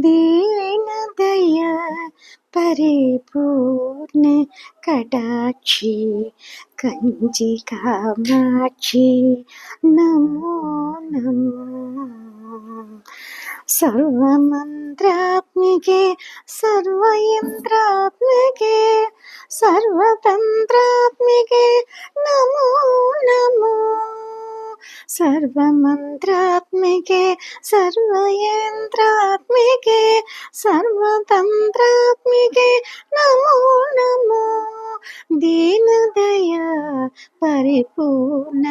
दीन दया परिपूर्ण कटाक्षी कंची कामाक्षी नमो नमो। सर्वमंत्रात्मिके सर्वयंत्रात्मिके सर्वतंत्रात्मिके नमो नमो। सर्वमंत्रात्मिके सर्वयंत्रात्मिके सर्वतंत्रात्मिके नमो नमो। दीन दया परिपूर्ण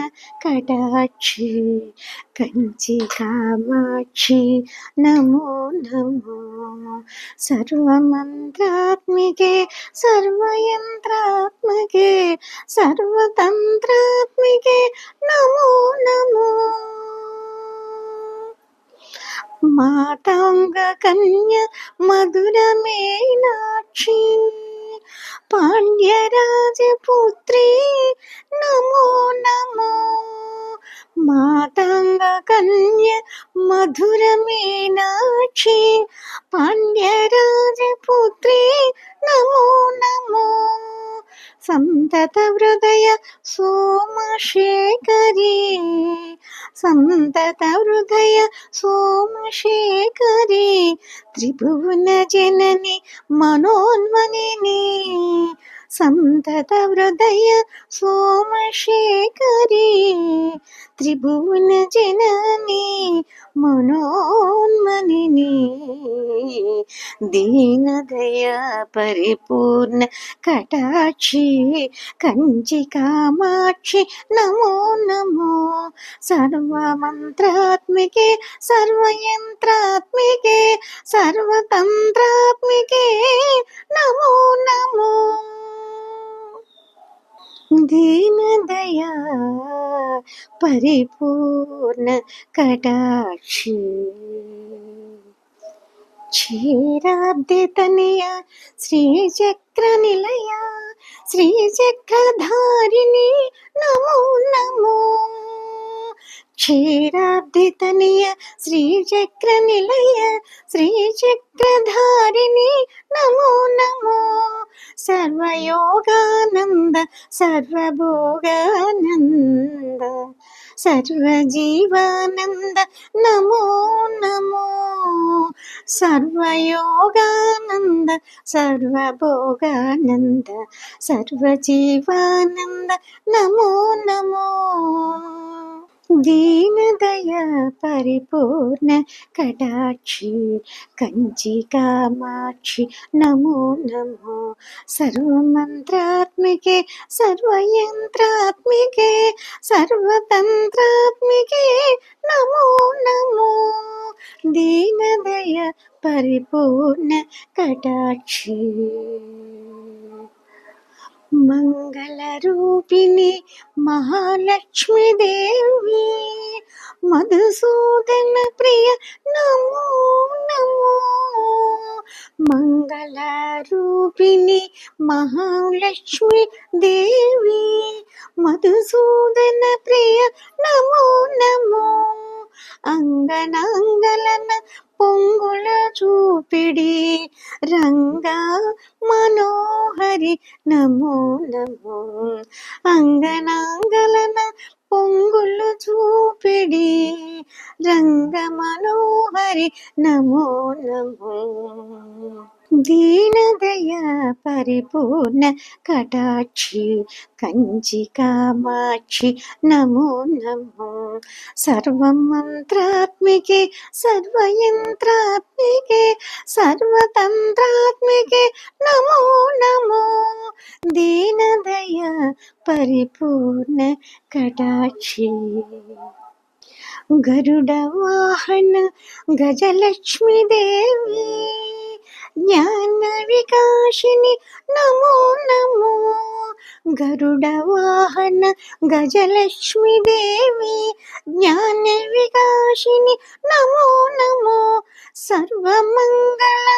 कटाक्षी कंची कामाक्षी नमो नमो। सर्वमंत्रात्मिके सर्वयंत्रात्मिके सर्वतंत्रात्मिके नमो नमो। मातंग कन्या मधुर मीनाक्षी पांड्यराजपुत्री नमो नमो। मातंग कन्या मधुर मीनाक्षी पांड्यराजपुत्री नमो नमो। संतत हृदय सोमशेखरी संतत हृदय सोमशेखरी त्रिभुवन जननी मनोन्मनिनी संतत हृदय सोमशेखरी त्रिभुवन जननी मनोन्मनिनी। दीन दया परिपूर्ण कटाक्षी कंची कामाक्षी नमो नमो। सर्वमंत्रात्मिके सर्वयंत्रात्मिके सर्वतंत्रात्मिके नमो नमो। दीन दया परिपूर्ण कटाक्षी क्षीराब्धि तनया श्रीचक्र निलया श्रीचक्रधारिणी नमो नमो। क्षीराब्धि तनया श्रीचक्र निलय श्रीचक्रधारिणी नमो नमो। सर्वयोगानंद सर्वभोगानंद सर्वजीवानंद नमो नमो। सर्वयोगानंद सर्वभोगानंद सर्वजीवानंद नमो नमो। दीन दया परिपूर्ण कटाक्षी कंची कामाक्षी नमो नमो। सर्वमंत्रात्मिके सर्वयंत्रात्मिके सर्वतंत्रात्मिके नमो नमो। दीन दया परिपूर्ण कटाक्षी मंगल रूपिणी महालक्ष्मी देवी मधुसूदन प्रिय नमो नमो। मंगल रूपिणी महालक्ष्मी देवी मधुसूदन प्रिय नमो नमो। अंगनांगलन పొంగుల చూపిడి రంగా మనోహరి నమో నమో. అంగనాంగలన పొంగులు చూపిడి రంగ మనోహరి నమో నమో. దీన దయా పరిపూర్ణ కటాక్షి కంచి కామాక్షి నమో నమో. సర్వమంత్రాత్మికే సర్వయంత్రాత్మికే సర్వతంత్రాత్మికే నమో నమో. దీన దయా పరిపూర్ణ కటాక్షి. గరుడ వాహన గజలక్ష్మీ దేవి జ్ఞాన వికాసిని నమో నమో. గరుడ వాహన గజలక్ష్మీ దేవి జ్ఞాన వికాసిని నమో నమో. సర్వమంగళ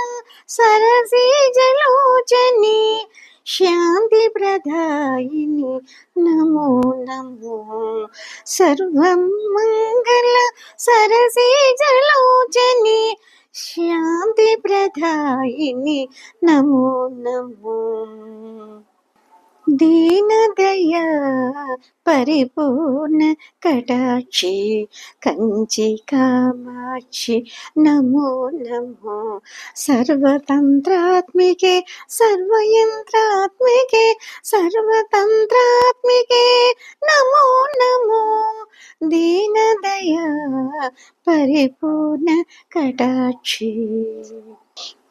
సరసిజలోచని శాంతి ప్రదాయిని నమో నమో. సర్వమంగళ సరసిజలోచని శాంతి प्रदायिनि नमो नमो। दीनदया परिपूर्ण कटाक्षी कंची कामाक्षी नमो नमो। सर्वतंत्रात्मिके सर्वयंत्रात्मिके सर्वतंत्रात्मिके नमो नमो। दीनदया परिपूर्ण कटाक्षी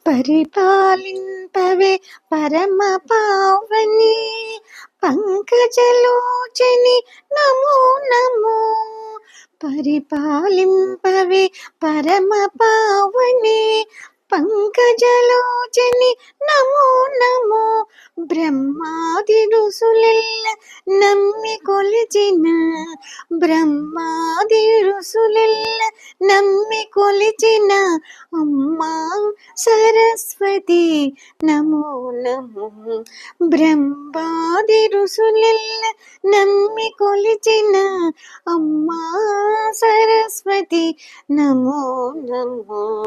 परिपालिंपवे परम पावनी पंकजलोचनी नमो नमो। परिपालिंपवे परम पावनी पंकजलोचनी नमो नमो। ब्रह्मादि ऋषुलेल्ल नम्मि కొలిచిన బ్రహ్మాది ఋషులెల్ల నమ్మి కొలిచిన అమ్మా సరస్వతి నమో నమో। బ్రహ్మాది ఋషులెల్ల నమ్మి కొలిచిన అమ్మా సరస్వతి నమో నమో।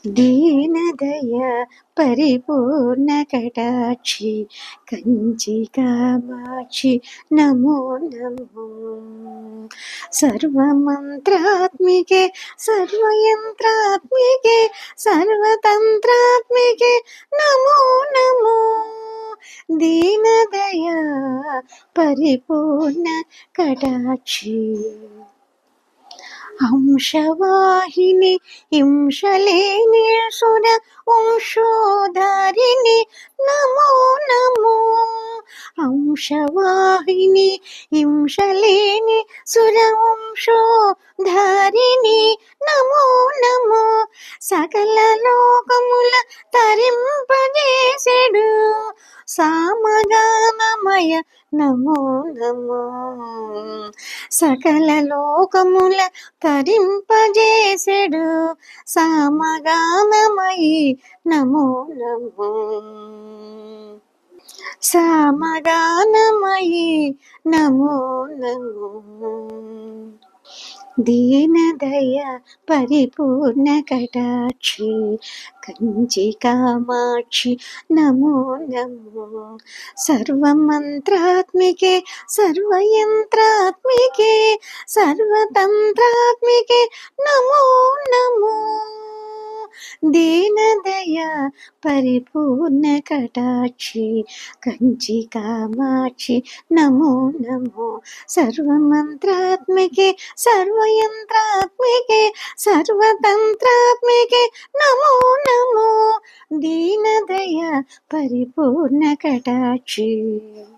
दीनदय परिपूर्ण कटाक्षी कंची कामाक्षी नमो नमो। सर्वमंत्रात्मिके सर्वयंत्रात्मिके सर्वतंत्रात्मिके नमो नमो। दीनदय परिपूर्ण कटाक्षी अंशवाहिनी हिंसलेनि सुर वंशोधारिणि नमो नमो। अंशवाहिनी हिंसलेनि सुर वंशोधारिणि नमो नमो। सकल लोकमुल तरिंपजेसेडु सामगानमय नमो नमो। सकल लोकमुल తరింపజేసెడు సామగానమయి నమో నమో। సామగానమయి నమో నమో। दीनदय परिपूर्ण कटाक्षी कंची कामाक्षी नमो नमो। सर्वमंत्रात्मिके सर्वयंत्रात्मिके सर्वतंत्रात्मिके नमो नमो। दीनदय परिपूर्ण कटाक्षी कंची कामाक्षी नमो नमो। सर्वमंत्रात्मिके सर्वयंत्रात्मिके सर्वतंत्रात्मिके नमो नमो। दीनदय परिपूर्ण कटाक्षी।